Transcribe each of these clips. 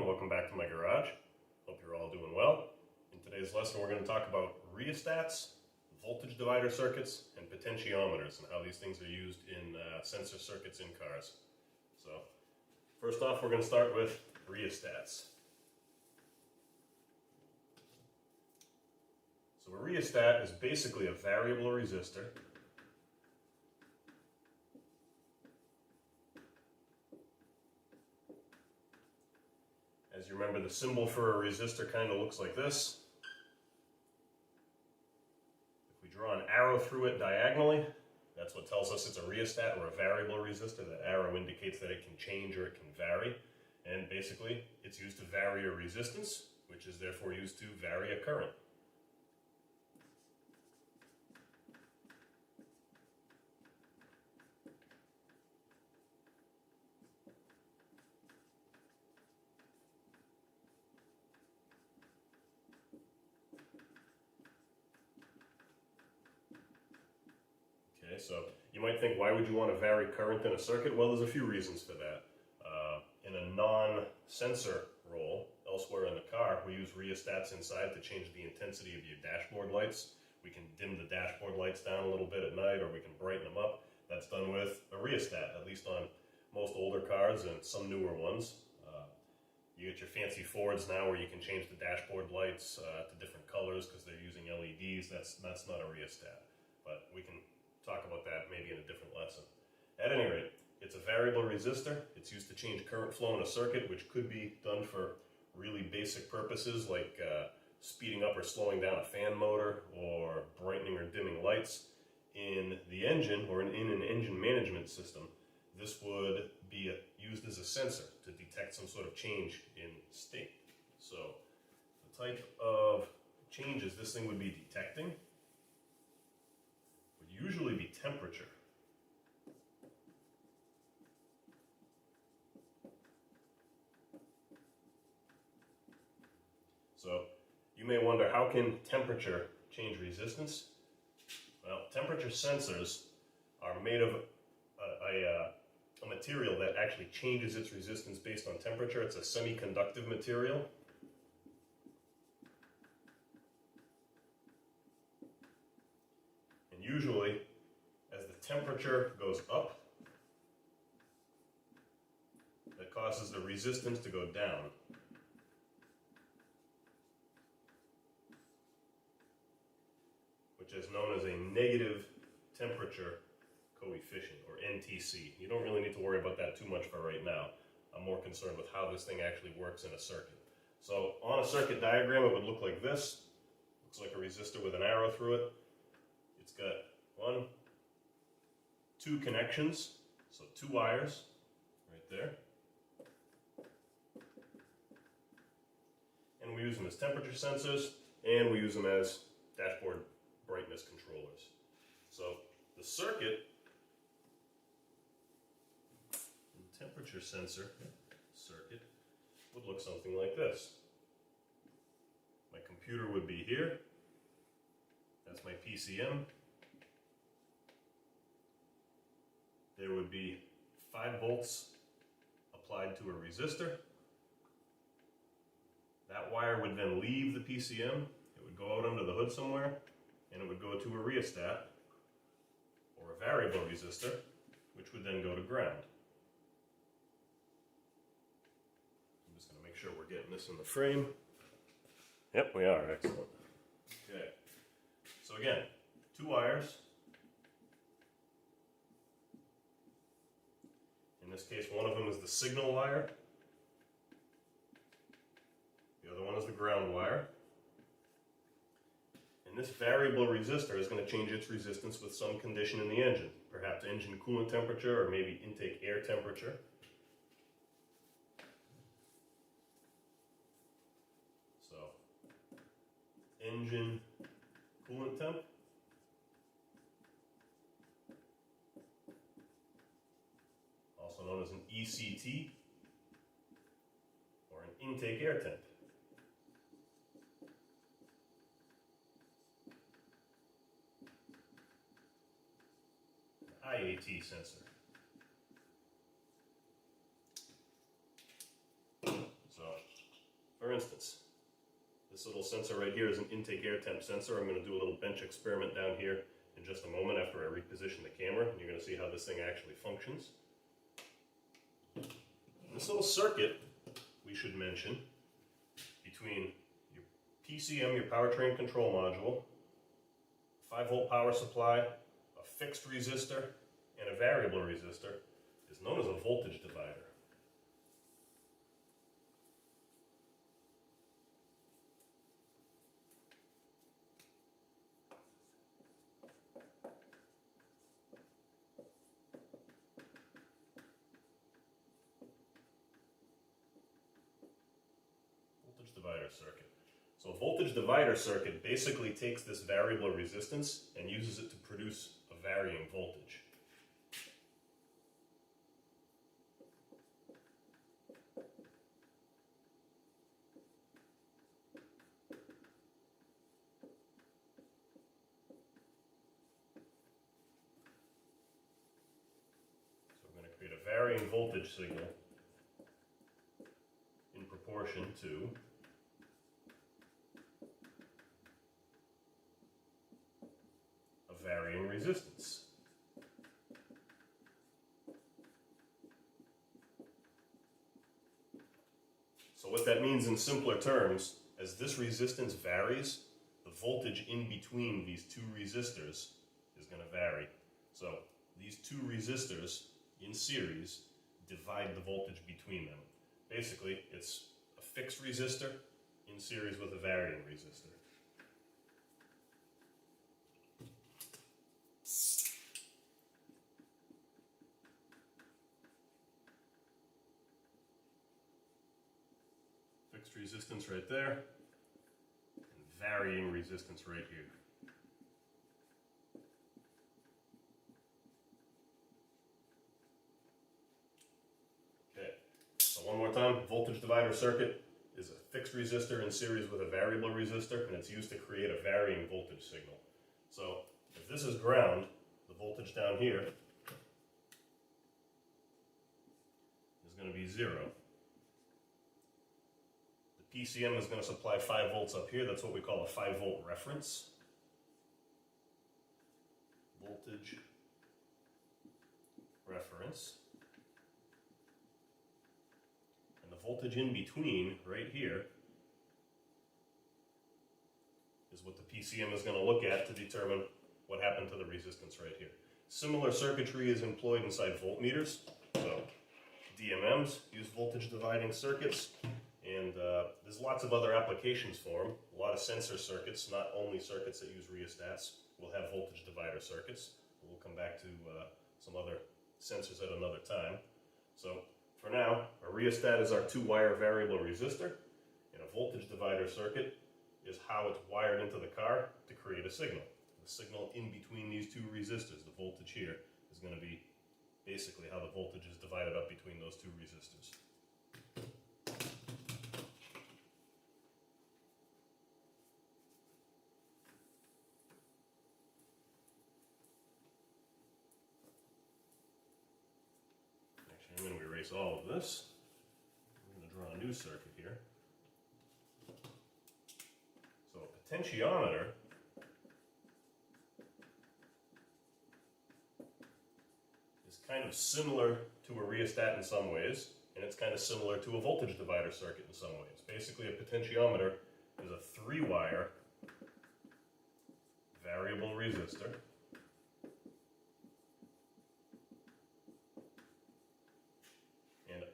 welcome back to my garage. Hope you're all doing well. In today's lesson we're going to talk about rheostats, voltage divider circuits, and potentiometers and how these things are used in sensor circuits in cars. So first off we're going to start with rheostats. So a rheostat is basically a variable resistor As you remember, the symbol for a resistor kind of looks like this. If we draw an arrow through it diagonally, that's what tells us it's a rheostat or a variable resistor. That arrow indicates that it can change or it can vary. And basically, it's used to vary a resistance, which is therefore used to vary a current. So you might think, why would you want to vary current in a circuit? Well, there's a few reasons for that. In a non-sensor role, elsewhere in the car, we use rheostats inside to change the intensity of your dashboard lights. We can dim the dashboard lights down a little bit at night, or we can brighten them up. That's done with a rheostat, at least on most older cars and some newer ones. You get your fancy Fords now where you can change the dashboard lights to different colors because they're using LEDs. That's not a rheostat, but we can talk about that maybe in a different lesson. At any rate, it's a variable resistor. It's used to change current flow in a circuit, which could be done for really basic purposes like speeding up or slowing down a fan motor or brightening or dimming lights. In the engine or in an engine management system, this would be used as a sensor to detect some sort of change in state. So the type of changes this thing would be detecting usually be temperature. So you may wonder, how can temperature change resistance? Well, temperature sensors are made of a material that actually changes its resistance based on temperature. It's a semiconductive material. Usually, as the temperature goes up, that causes the resistance to go down. Which is known as a negative temperature coefficient, or NTC. You don't really need to worry about that too much for right now. I'm more concerned with how this thing actually works in a circuit. So on a circuit diagram, it would look like this. Looks like a resistor with an arrow through it. It's got two connections, so two wires right there. And we use them as temperature sensors, and we use them as dashboard brightness controllers. So the circuit, the temperature sensor circuit, would look something like this. My computer would be here. That's my PCM. There would be 5 volts applied to a resistor. That wire would then leave the PCM. It would go out under the hood somewhere, and it would go to a rheostat, or a variable resistor, which would then go to ground. I'm just going to make sure we're getting this in the frame. Yep, we are. Excellent. Okay. So again, 2 wires. In this case, one of them is the signal wire. The other one is the ground wire. And this variable resistor is going to change its resistance with some condition in the engine. Perhaps engine coolant temperature, or maybe intake air temperature. So, engine coolant temp. Also known as an ECT, or an intake air temp. An IAT sensor. So instance, this little sensor right here is an intake air temp sensor. I'm going to do a little bench experiment down here in just a moment after I reposition the camera, and you're going to see how this thing actually functions. This little circuit, we should mention, between your PCM, your powertrain control module, 5-volt power supply, a fixed resistor, and a variable resistor, is known as a voltage divider. Voltage divider circuit. So a voltage divider circuit basically takes this variable resistance and uses it to produce a varying voltage. So we're going to create a varying voltage signal in proportion to a varying resistance. So what that means in simpler terms, as this resistance varies, the voltage in between these two resistors is going to vary. So these two resistors in series divide the voltage between them. Basically, it's a fixed resistor in series with a varying resistor. Fixed resistance right there, and varying resistance right here. Okay, so one more time, voltage divider circuit is a fixed resistor in series with a variable resistor, and it's used to create a varying voltage signal. So if this is ground, the voltage down here is going to be 0. The PCM is going to supply 5 volts up here. That's what we call a 5-volt reference. Voltage reference. And the voltage in between, right here, is what the PCM is going to look at to determine what happened to the resistance right here. Similar circuitry is employed inside voltmeters. So DMMs use voltage dividing circuits. And there's lots of other applications for them. A lot of sensor circuits, not only circuits that use rheostats, will have voltage divider circuits. We'll come back to some other sensors at another time. So for now, a rheostat is our 2-wire variable resistor, and a voltage divider circuit is how it's wired into the car to create a signal. The signal in between these two resistors, the voltage here, is going to be basically how the voltage is divided up between those two resistors. I'm going to erase all of this. I'm going to draw a new circuit here. So a potentiometer is kind of similar to a rheostat in some ways, and it's kind of similar to a voltage divider circuit in some ways. Basically, a potentiometer is a 3-wire variable resistor.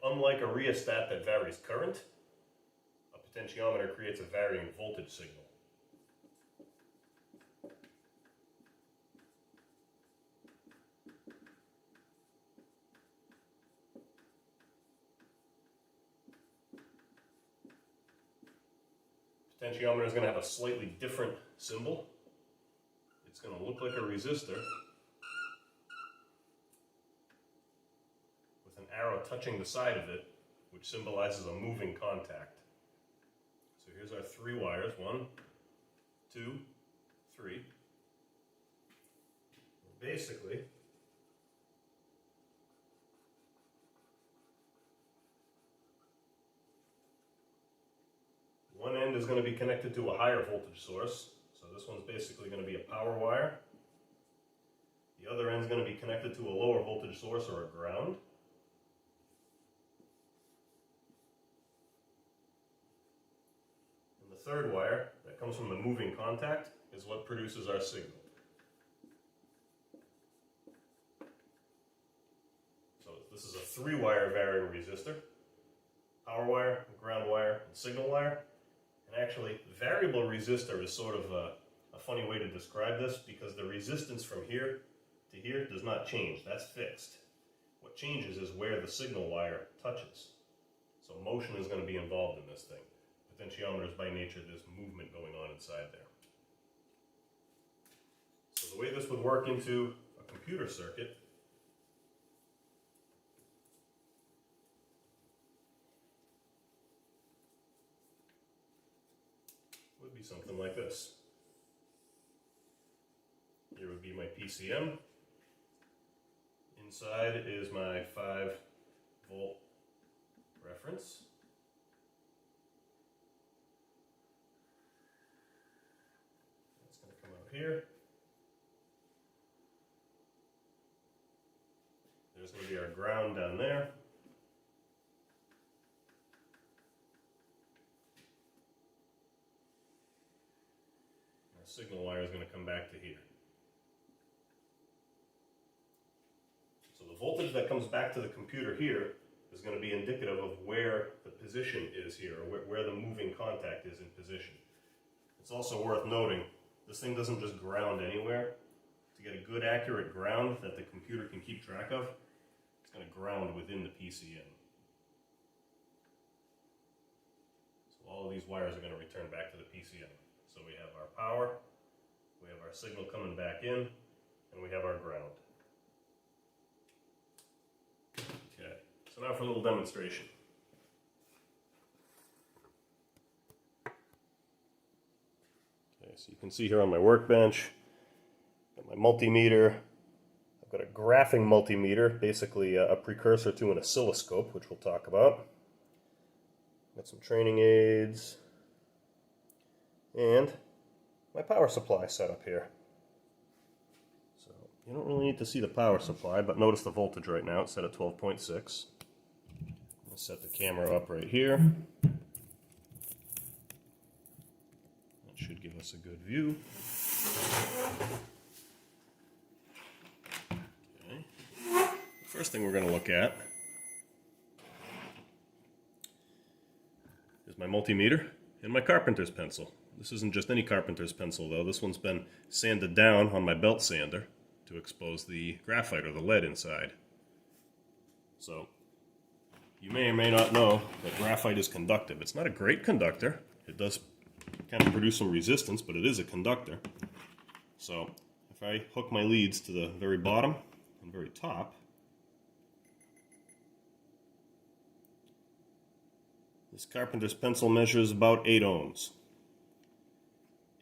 Unlike a rheostat that varies current, a potentiometer creates a varying voltage signal. Potentiometer is going to have a slightly different symbol. It's going to look like a resistor arrow touching the side of it, which symbolizes a moving contact. So here's our 3 wires, 1, 2, 3. Basically, end is going to be connected to a higher voltage source. So this one's basically going to be a power wire. The other end is going to be connected to a lower voltage source or a ground. And the third wire that comes from the moving contact is what produces our signal. So this is a 3-wire varying resistor. Power wire, ground wire, and signal wire. And actually, variable resistor is sort of a funny way to describe this because the resistance from here to here does not change. That's fixed. What changes is where the signal wire touches. So motion is going to be involved in this thing. Potentiometers by nature, there's movement going on inside there. So the way this would work into a computer circuit would be something like this. Here would be my PCM. Inside is my 5-volt reference. That's going to come out here. There's going to be our ground down there. Our signal wire is going to come back to here. So the voltage that comes back to the computer here is going to be indicative of where the position is here, or where the moving contact is in position. It's also worth noting, this thing doesn't just ground anywhere. To get a good accurate ground that the computer can keep track of, it's going to ground within the PCM. So all of these wires are going to return back to the PCM. So we have our power, we have our signal coming back in, and we have our ground. Okay, so now for a little demonstration. Okay, so you can see here on my workbench, got my multimeter. I've got a graphing multimeter, basically a precursor to an oscilloscope, which we'll talk about. Got some training aids, and my power supply set up here. So you don't really need to see the power supply, but notice the voltage right now. It's set at 12.6. I'll set the camera up right here. That should give us a good view. Okay. First thing we're going to look at is my multimeter and my carpenter's pencil. This isn't just any carpenter's pencil though. This one's been sanded down on my belt sander to expose the graphite or the lead inside. So you may or may not know that graphite is conductive. It's not a great conductor. It does kind of produce some resistance, but it is a conductor. So if I hook my leads to the very bottom and very top, this carpenter's pencil measures about 8 ohms.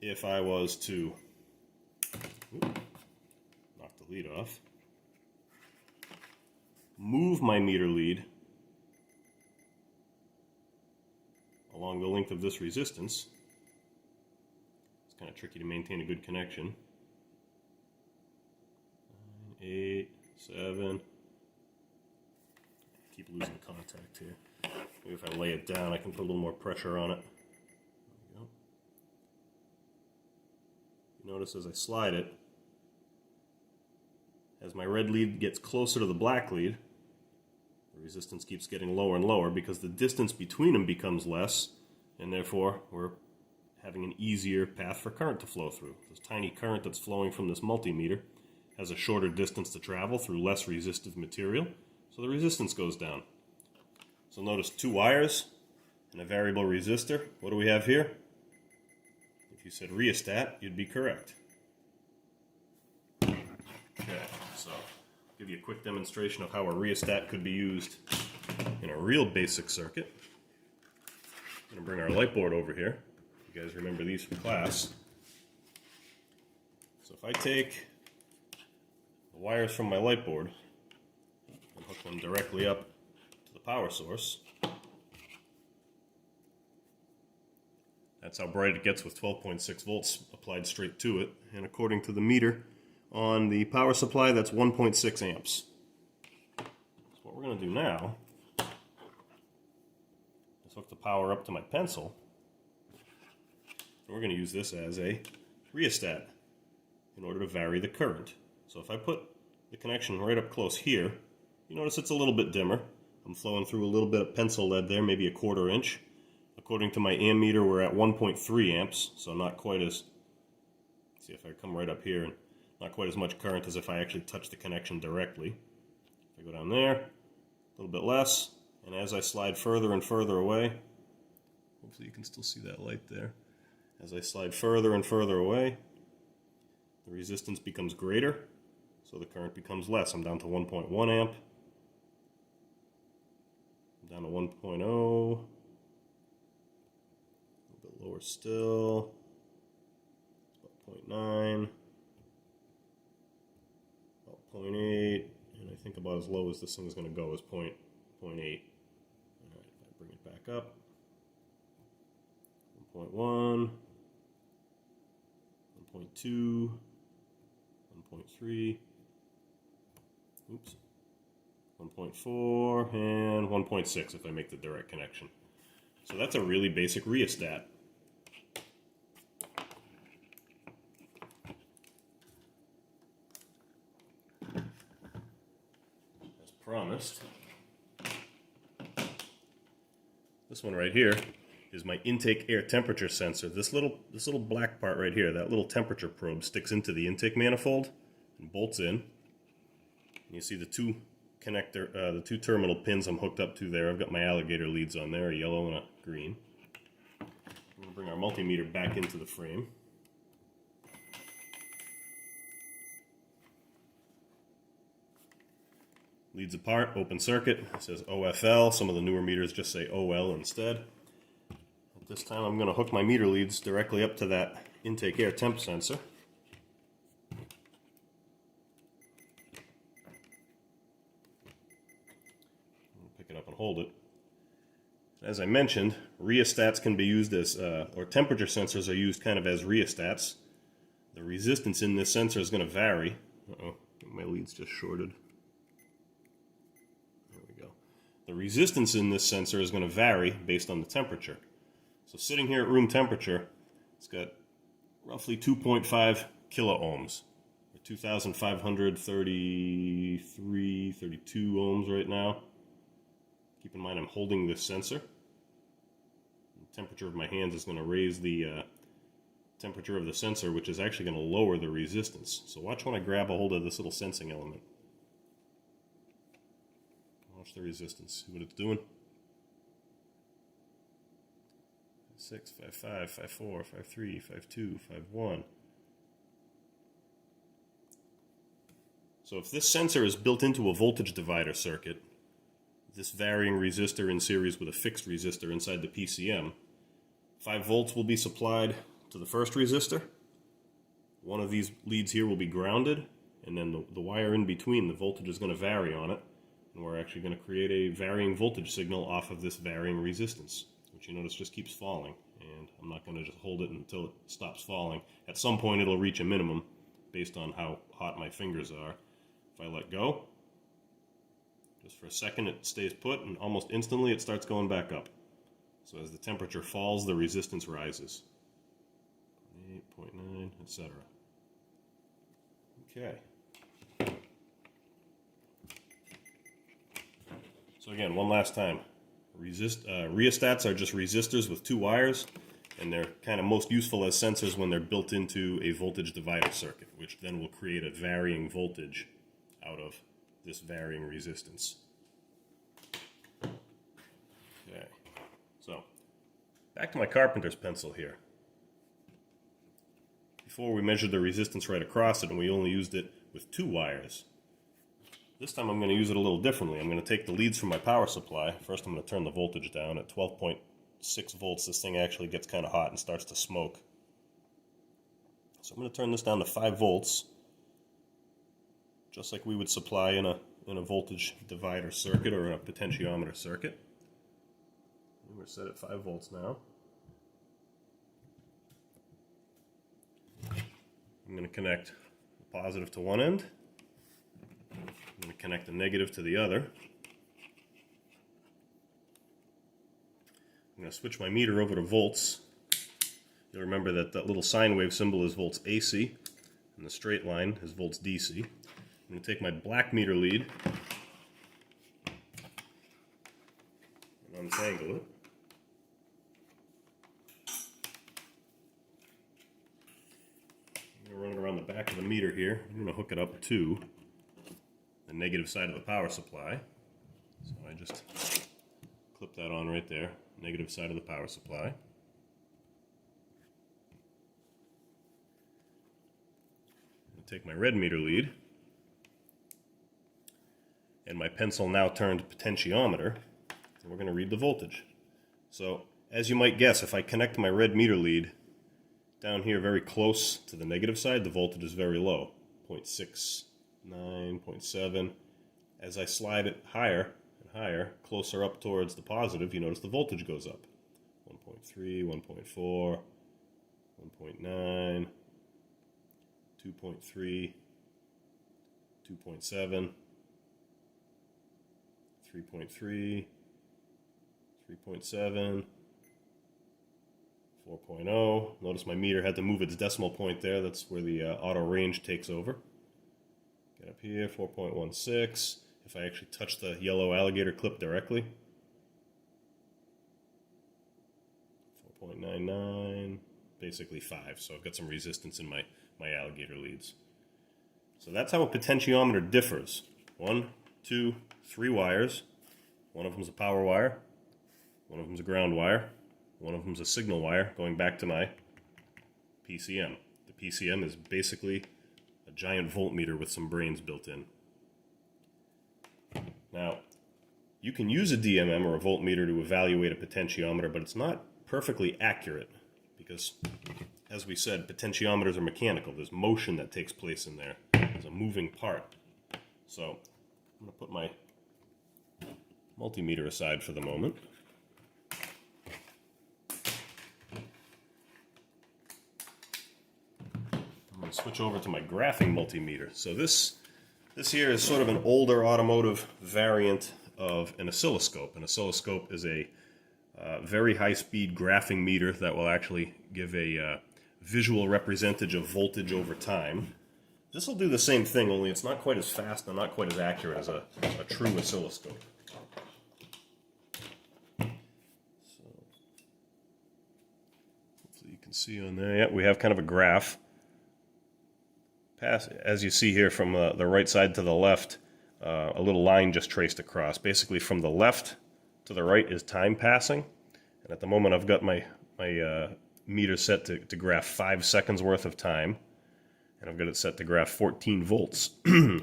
If I was to knock the lead off, move my meter lead along the length of this resistance, it's kind of tricky to maintain a good connection. 9, 8, 7. Keep losing contact here. Maybe if I lay it down, I can put a little more pressure on it. There we go. Notice as I slide it, as my red lead gets closer to the black lead, the resistance keeps getting lower and lower because the distance between them becomes less, and therefore we're having an easier path for current to flow through. This tiny current that's flowing from this multimeter has a shorter distance to travel through less resistive material, so the resistance goes down. So notice 2 wires and a variable resistor. What do we have here? If you said rheostat, you'd be correct. Okay, so I'll give you a quick demonstration of how a rheostat could be used in a real basic circuit. I'm going to bring our light board over here. You guys remember these from class. So if I take the wires from my light board and hook them directly up to the power source, that's That's how bright it gets with 12.6 volts applied straight to it. And according to the meter on the power supply, that's 1.6 amps. So what we're going to do now is hook the power up to my pencil. And we're going to use this as a rheostat in order to vary the current. So if I put the connection right up close here, you notice it's a little bit dimmer. I'm flowing through a little bit of pencil lead there, maybe a 1/4 inch. According to my ammeter, we're at 1.3 amps, so not quite as, see if I come right up here, and not quite as much current as if I actually touch the connection directly. If I go down there, a little bit less, and as I slide further and further away, hopefully you can still see that light there. As I slide further and further away, the resistance becomes greater, so the current becomes less. I'm down to 1.1 amp. I'm down to 1.0. A little bit lower still. About 0.9. About 0.8. And I think about as low as this thing is going to go is 0.8. Alright, if I bring it back up. 1.1. 1.2. 1.3, oops, 1.4, and 1.6 if I make the direct connection. So that's a really basic rheostat. As promised, this one right here is my intake air temperature sensor. This little black part right here, that little temperature probe, sticks into the intake manifold and bolts in. And you see the two terminal pins I'm hooked up to there. I've got my alligator leads on there, a yellow and a green. I'm going to bring our multimeter back into the frame. Leads apart, open circuit. It says OFL. Some of the newer meters just say OL instead. This time I'm going to hook my meter leads directly up to that intake air temp sensor. Pick it up and hold it. As I mentioned, rheostats can be used as, or temperature sensors are used kind of as rheostats. The resistance in this sensor is going to vary. Uh-oh, my lead's just shorted. There we go. The resistance in this sensor is going to vary based on the temperature. So sitting here at room temperature, it's got roughly 2.5 kilo ohms, or 2,533, 32 ohms right now. Keep in mind I'm holding this sensor. The temperature of my hands is going to raise the temperature of the sensor, which is actually going to lower the resistance. So watch when I grab a hold of this little sensing element. Watch the resistance, see what it's doing. 6, 5, 5, 5, 4, 5, 3, 5, 2, 5, 1. So if this sensor is built into a voltage divider circuit, this varying resistor in series with a fixed resistor inside the PCM, 5 volts will be supplied to the first resistor. One of these leads here will be grounded, and then the wire in between, the voltage is going to vary on it, and we're actually going to create a varying voltage signal off of this varying resistance, which you notice just keeps falling, and I'm not going to just hold it until it stops falling. At some point it'll reach a minimum based on how hot my fingers are. If I let go, just for a second it stays put, and almost instantly it starts going back up. So as the temperature falls, the resistance rises. 0.8, 0.9, etc. Okay. So again, one last time. Rheostats are just resistors with 2 wires, and they're kind of most useful as sensors when they're built into a voltage divider circuit, which then will create a varying voltage out of this varying resistance. Okay, so back to my carpenter's pencil here. Before we measured the resistance right across it, and we only used it with 2 wires. This time I'm going to use it a little differently. I'm going to take the leads from my power supply. First I'm going to turn the voltage down. At 12.6 volts this thing actually gets kind of hot and starts to smoke. So I'm going to turn this down to 5 volts, just like we would supply in a voltage divider circuit or in a potentiometer circuit. And we're set at 5 volts now. I'm going to connect the positive to one end. I'm going to connect the negative to the other. I'm going to switch my meter over to volts. You'll remember that that little sine wave symbol is volts AC, and the straight line is volts DC. I'm going to take my black meter lead and untangle it. I'm going to run it around the back of the meter here. I'm going to hook it up to the negative side of the power supply. So I just clip that on right there, negative side of the power supply. Take my red meter lead and my pencil now turned potentiometer, and we're going to read the voltage. So as you might guess, if I connect my red meter lead down here very close to the negative side, the voltage is very low, 0.69, 0.7. As I slide it higher and higher, closer up towards the positive, you notice the voltage goes up. 1.3, 1.4, 1.9, 2.3, 2.7, 3.3, 3.7, 4.0. Notice my meter had to move its decimal point there. That's where the auto range takes over. Get up here, 4.16. If I actually touch the yellow alligator clip directly, 4.99, basically 5. So I've got some resistance in my alligator leads. So that's how a potentiometer differs. 1, 2, 3 wires. One of them is a power wire. One of them is a ground wire. One of them is a signal wire going back to my PCM. The PCM is basically a giant voltmeter with some brains built in. Now, you can use a DMM or a voltmeter to evaluate a potentiometer, but it's not perfectly accurate because, as we said, potentiometers are mechanical. There's motion that takes place in there. There's a moving part. So I'm going to put my multimeter aside for the moment. I'm going to switch over to my graphing multimeter. So this here is sort of an older automotive variant of an oscilloscope. An oscilloscope is a very high-speed graphing meter that will actually give a visual representation of voltage over time. This will do the same thing, only it's not quite as fast and not quite as accurate as a true oscilloscope. So, hopefully you can see on there, yeah, we have kind of a graph. As you see here from the right side to the left, a little line just traced across. Basically from the left to the right is time passing, and at the moment I've got my meter set to graph 5 seconds worth of time, and I've got it set to graph 14 volts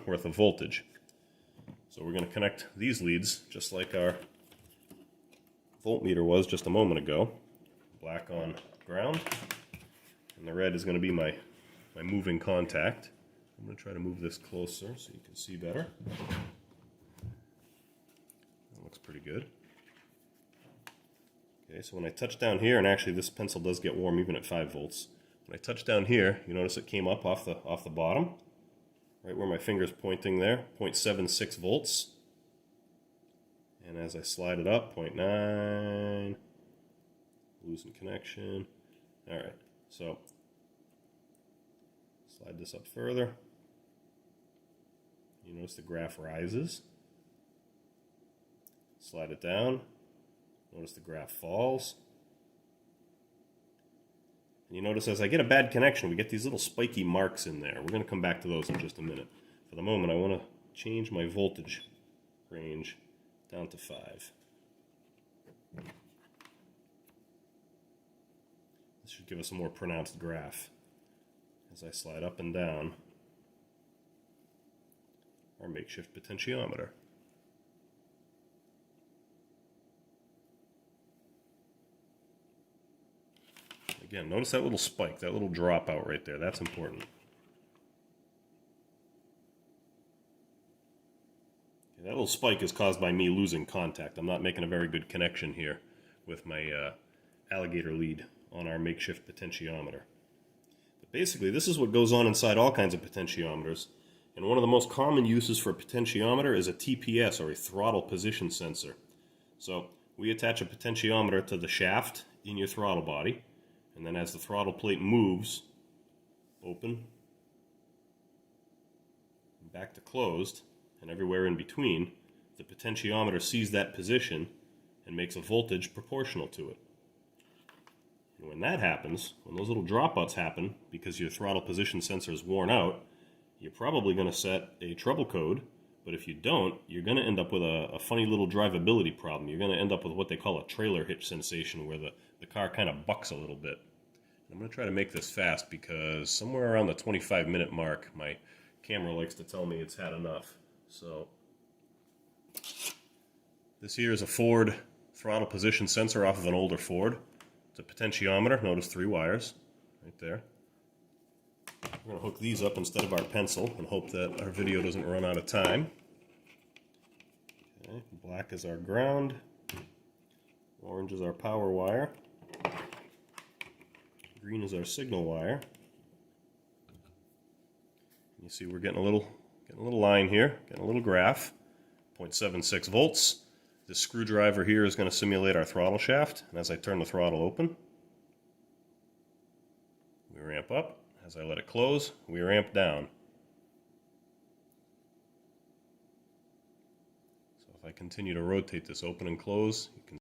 worth of voltage. So we're going to connect these leads just like our voltmeter was just a moment ago. Black on ground, and the red is going to be my moving contact. I'm going to try to move this closer so you can see better. That looks pretty good. Okay, so when I touch down here, and actually this pencil does get warm even at 5 volts. When I touch down here, you notice it came up off the bottom, right where my finger's pointing there, 0.76 volts. And as I slide it up, 0.9, losing connection. All right, so slide this up further. You notice the graph rises. Slide it down. Notice the graph falls. And you notice as I get a bad connection, we get these little spiky marks in there. We're going to come back to those in just a minute. For the moment, I want to change my voltage range down to 5. This should give us a more pronounced graph as I slide up and down our makeshift potentiometer. Again, notice that little spike, that little dropout right there. That's important. Okay, that little spike is caused by me losing contact. I'm not making a very good connection here with my alligator lead on our makeshift potentiometer. Basically, this is what goes on inside all kinds of potentiometers. And one of the most common uses for a potentiometer is a TPS, or a throttle position sensor. So we attach a potentiometer to the shaft in your throttle body, and then as the throttle plate moves, open, back to closed, and everywhere in between, the potentiometer sees that position and makes a voltage proportional to it. And when that happens, when those little dropouts happen, because your throttle position sensor is worn out, you're probably going to set a trouble code, but if you don't, you're going to end up with a funny little drivability problem. You're going to end up with what they call a trailer hitch sensation, where the car kind of bucks a little bit. I'm going to try to make this fast because somewhere around the 25-minute mark, my camera likes to tell me it's had enough. So this here is a Ford throttle position sensor off of an older Ford. It's a potentiometer. Notice 3 wires right there. We're going to hook these up instead of our pencil and hope that our video doesn't run out of time. Okay, black is our ground. Orange is our power wire. Green is our signal wire. You see we're getting a little line here, getting a little graph. 0.76 volts. This screwdriver here is going to simulate our throttle shaft, and as I turn the throttle open, we ramp up. As I let it close, we ramp down. So if I continue to rotate this open and close, you can